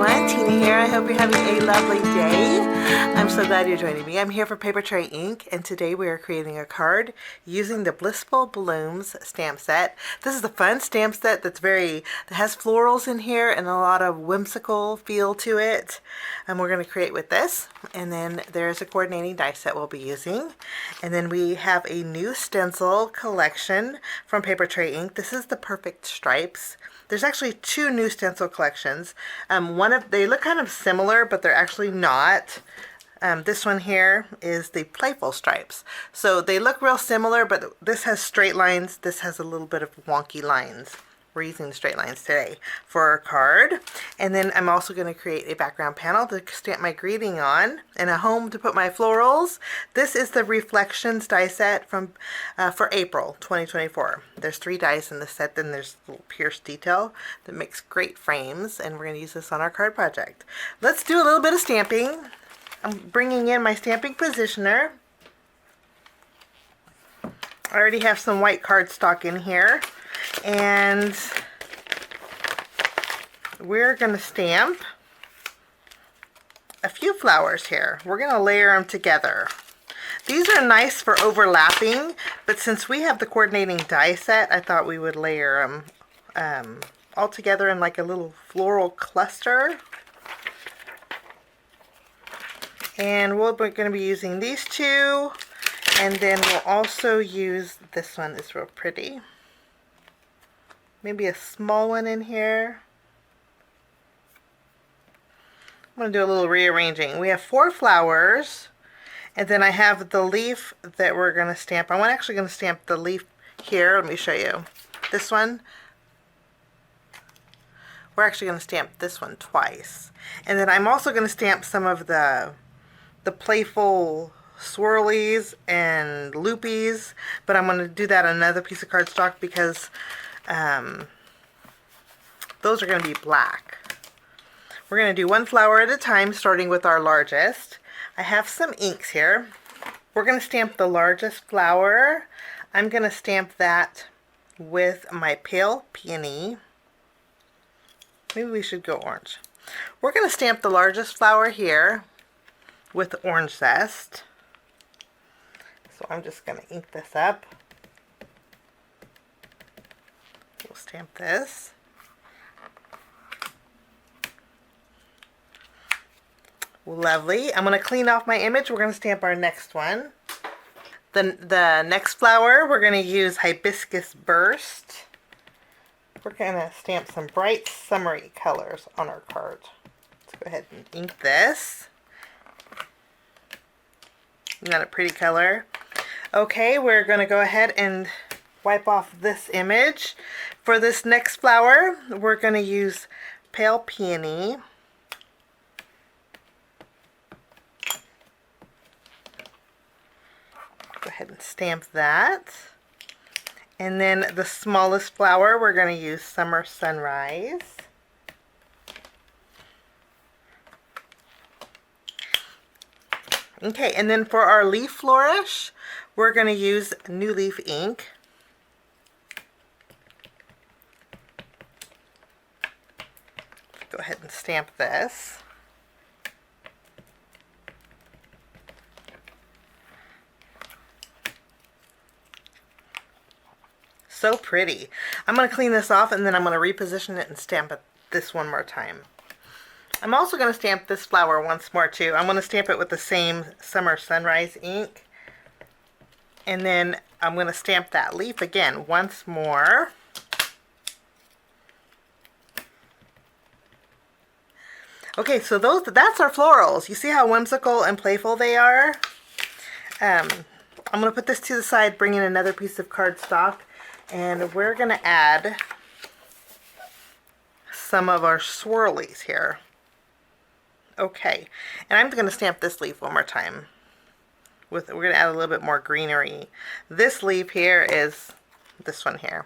everyone, Tina here. I hope you're having a lovely day. I'm so glad you're joining me. I'm here for Papertrey Ink, and today we are creating a card using the Blissful Blooms stamp set. This is a fun stamp set that has florals in here and a lot of whimsical feel to it. And we're going to create with this, and then there's a coordinating die set we'll be using. And then we have a new stencil collection from Papertrey Ink. This is the Perfect Stripes. There's actually two new stencil collections. They look kind of similar, but they're actually not. This one here is the Playful Stripes. So they look real similar, but this has straight lines. This has a little bit of wonky lines. We're using straight lines today for our card. And then I'm also going to create a background panel to stamp my greeting on and a home to put my florals. This is the Reflections die set for April 2024. There's 3 dies in the set, then there's a little pierced detail that makes great frames, and we're going to use this on our card project. Let's do a little bit of stamping. I'm bringing in my stamping positioner. I already have some white cardstock in here. And we're going to stamp a few flowers here. We're going to layer them together. These are nice for overlapping, but since we have the coordinating die set, I thought we would layer them all together in like a little floral cluster. And we're going to be using these two, and then we'll also use this one. It's real pretty. Maybe a small one in here. I'm going to do a little rearranging. We have 4 flowers, and then I have the leaf that we're going to stamp. I'm actually going to stamp the leaf here. Let me show you. This one. We're actually going to stamp this one twice. And then I'm also going to stamp some of the playful swirlies and loopies, but I'm going to do that on another piece of cardstock because those are going to be black. We're going to do 1 flower at a time, starting with our largest. I have some inks here. We're going to stamp the largest flower. I'm going to stamp that with my pale peony. Maybe we should go orange. We're going to stamp the largest flower here with orange zest. So I'm just going to ink this up. We'll stamp this. Lovely. I'm going to clean off my image. We're going to stamp our next one. The next flower, we're going to use Hibiscus Burst. We're going to stamp some bright summery colors on our card. Let's go ahead and ink this. Isn't that a pretty color? Okay, we're going to go ahead and wipe off this image. For this next flower, we're going to use pale peony. Go ahead and stamp that. And then the smallest flower, we're going to use Summer Sunrise. Okay, and then for our leaf flourish, we're going to use New Leaf ink. Go ahead and stamp this. So pretty. I'm going to clean this off, and then I'm going to reposition it and stamp it this one more time. I'm also going to stamp this flower once more too. I'm going to stamp it with the same Summer Sunrise ink. And then I'm going to stamp that leaf again once more. Okay, so that's our florals. You see how whimsical and playful they are? I'm going to put this to the side, bring in another piece of cardstock, and we're going to add some of our swirlies here. Okay, and I'm going to stamp this leaf one more time. We're going to add a little bit more greenery. This leaf here is this one here.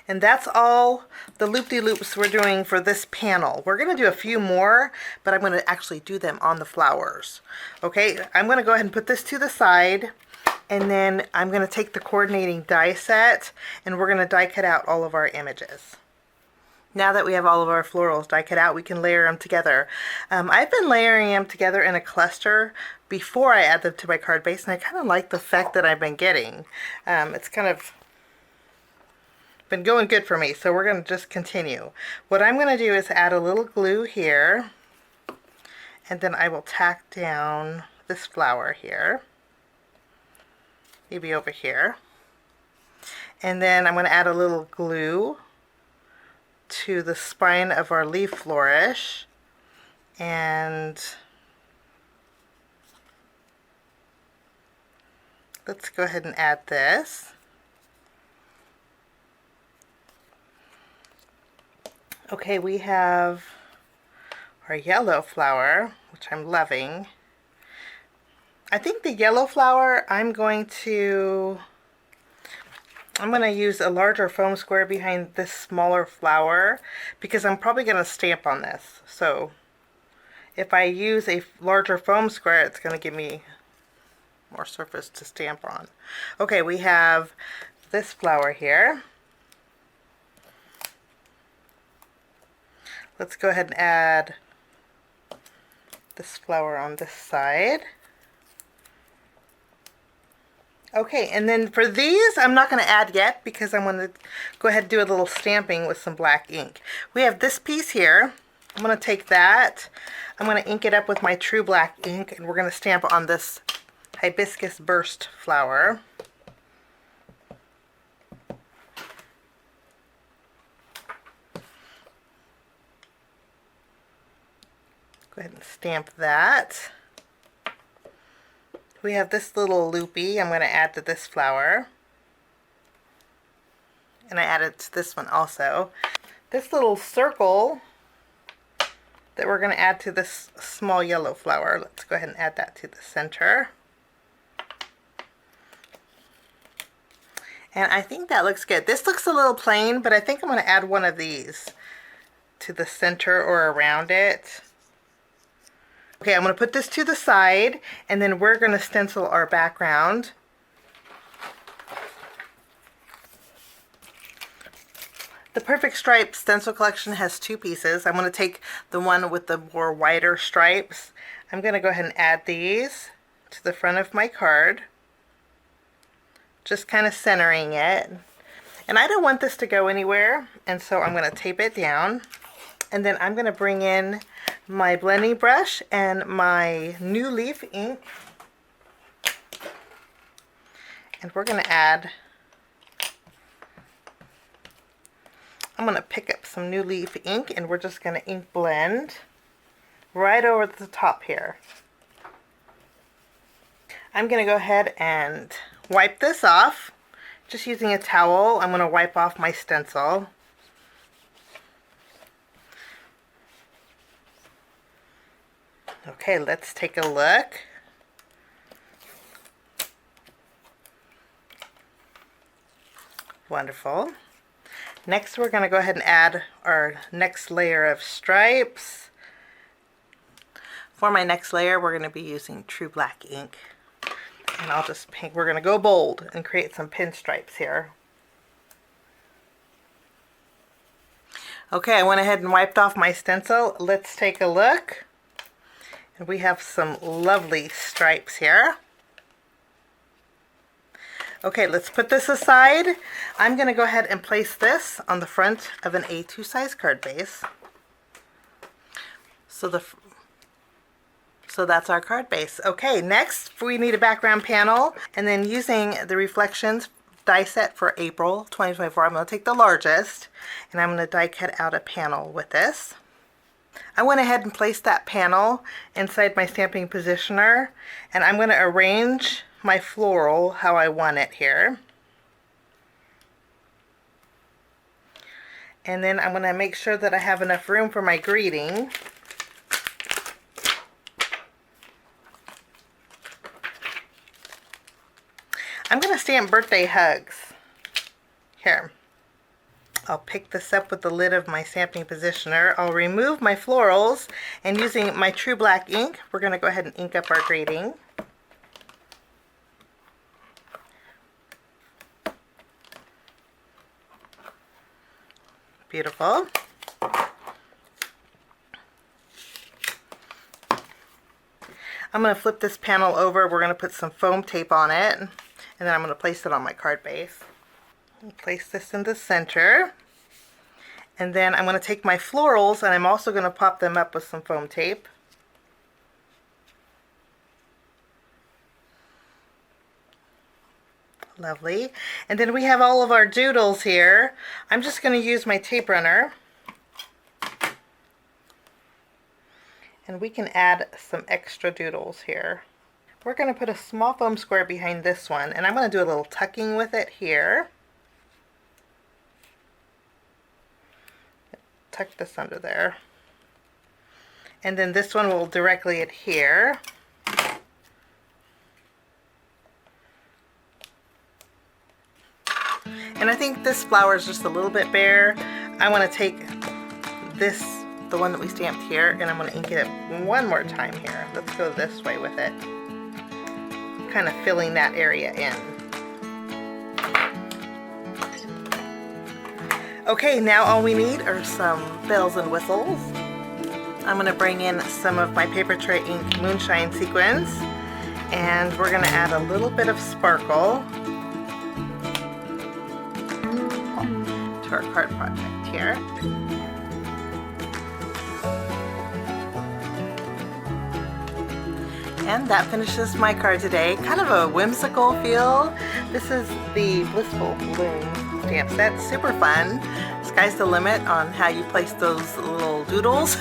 And that's all the loop-de-loops we're doing for this panel. We're going to do a few more, but I'm going to actually do them on the flowers. Okay, I'm going to go ahead and put this to the side, and then I'm going to take the coordinating die set, and we're going to die cut out all of our images. Now that we have all of our florals die cut out, we can layer them together. I've been layering them together in a cluster before I add them to my card base, and I kind of like the effect that I've been getting. It's kind of been going good for me, so we're going to just continue. What I'm going to do is add a little glue here, and then I will tack down this flower here, maybe over here. And then I'm going to add a little glue to the spine of our leaf flourish, and let's go ahead and add this. Okay, we have our yellow flower, which I'm loving. I think the yellow flower I'm going to use a larger foam square behind this smaller flower because I'm probably going to stamp on this. So if I use a larger foam square, it's going to give me more surface to stamp on. Okay, we have this flower here. Let's go ahead and add this flower on this side. Okay, and then for these, I'm not going to add yet because I'm going to go ahead and do a little stamping with some black ink. We have this piece here. I'm going to take that. I'm going to ink it up with my true black ink, and we're going to stamp on this hibiscus burst flower. Go ahead and stamp that. We have this little loopy I'm going to add to this flower. And I added to this one also. This little circle that we're going to add to this small yellow flower. Let's go ahead and add that to the center. And I think that looks good. This looks a little plain, but I think I'm going to add one of these to the center or around it. Okay, I'm going to put this to the side, and then we're going to stencil our background. The Perfect Stripes Stencil Collection has two pieces. I'm going to take the one with the more wider stripes. I'm going to go ahead and add these to the front of my card, just kind of centering it. And I don't want this to go anywhere, and so I'm going to tape it down. And then I'm going to bring in my blending brush and my new leaf ink, and we're going to add, I'm going to pick up some new leaf ink, and we're just going to ink blend right over the top here. I'm going to go ahead and wipe this off. Just using a towel, I'm going to wipe off my stencil. Okay, let's take a look. Wonderful. Next, we're going to go ahead and add our next layer of stripes. For my next layer, we're going to be using true black ink. And I'll just paint, we're going to go bold and create some pinstripes here. Okay, I went ahead and wiped off my stencil. Let's take a look. And we have some lovely stripes here. Okay, let's put this aside. I'm going to go ahead and place this on the front of an A2 size card base. So that's our card base. Okay, next we need a background panel, and then using the Reflections die set for April 2024, I'm going to take the largest, and I'm going to die cut out a panel with this. I went ahead and placed that panel inside my stamping positioner, and I'm going to arrange my floral how I want it here. And then I'm going to make sure that I have enough room for my greeting. I'm going to stamp birthday hugs. Here. I'll pick this up with the lid of my stamping positioner. I'll remove my florals, and using my true black ink, we're going to go ahead and ink up our greeting. Beautiful. I'm going to flip this panel over. We're going to put some foam tape on it, and then I'm going to place it on my card base. Place this in the center, and then I'm going to take my florals and I'm also going to pop them up with some foam tape. Lovely. And then we have all of our doodles here. I'm just going to use my tape runner, and we can add some extra doodles here. We're going to put a small foam square behind this one, and I'm going to do a little tucking with it here. Tuck this under there. And then this one will directly adhere. And I think this flower is just a little bit bare. I want to take this, the one that we stamped here, and I'm going to ink it one more time here. Let's go this way with it. Kind of filling that area in. Okay, now all we need are some bells and whistles. I'm going to bring in some of my Papertrey Ink Moonshine Sequins, and we're going to add a little bit of sparkle to our card project here. And that finishes my card today. Kind of a whimsical feel. This is the Blissful Blooms Stamp set. Super fun. Sky's the limit on how you place those little doodles.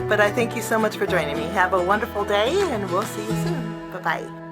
But I thank you so much for joining me. Have a wonderful day, and we'll see you soon. Bye-bye.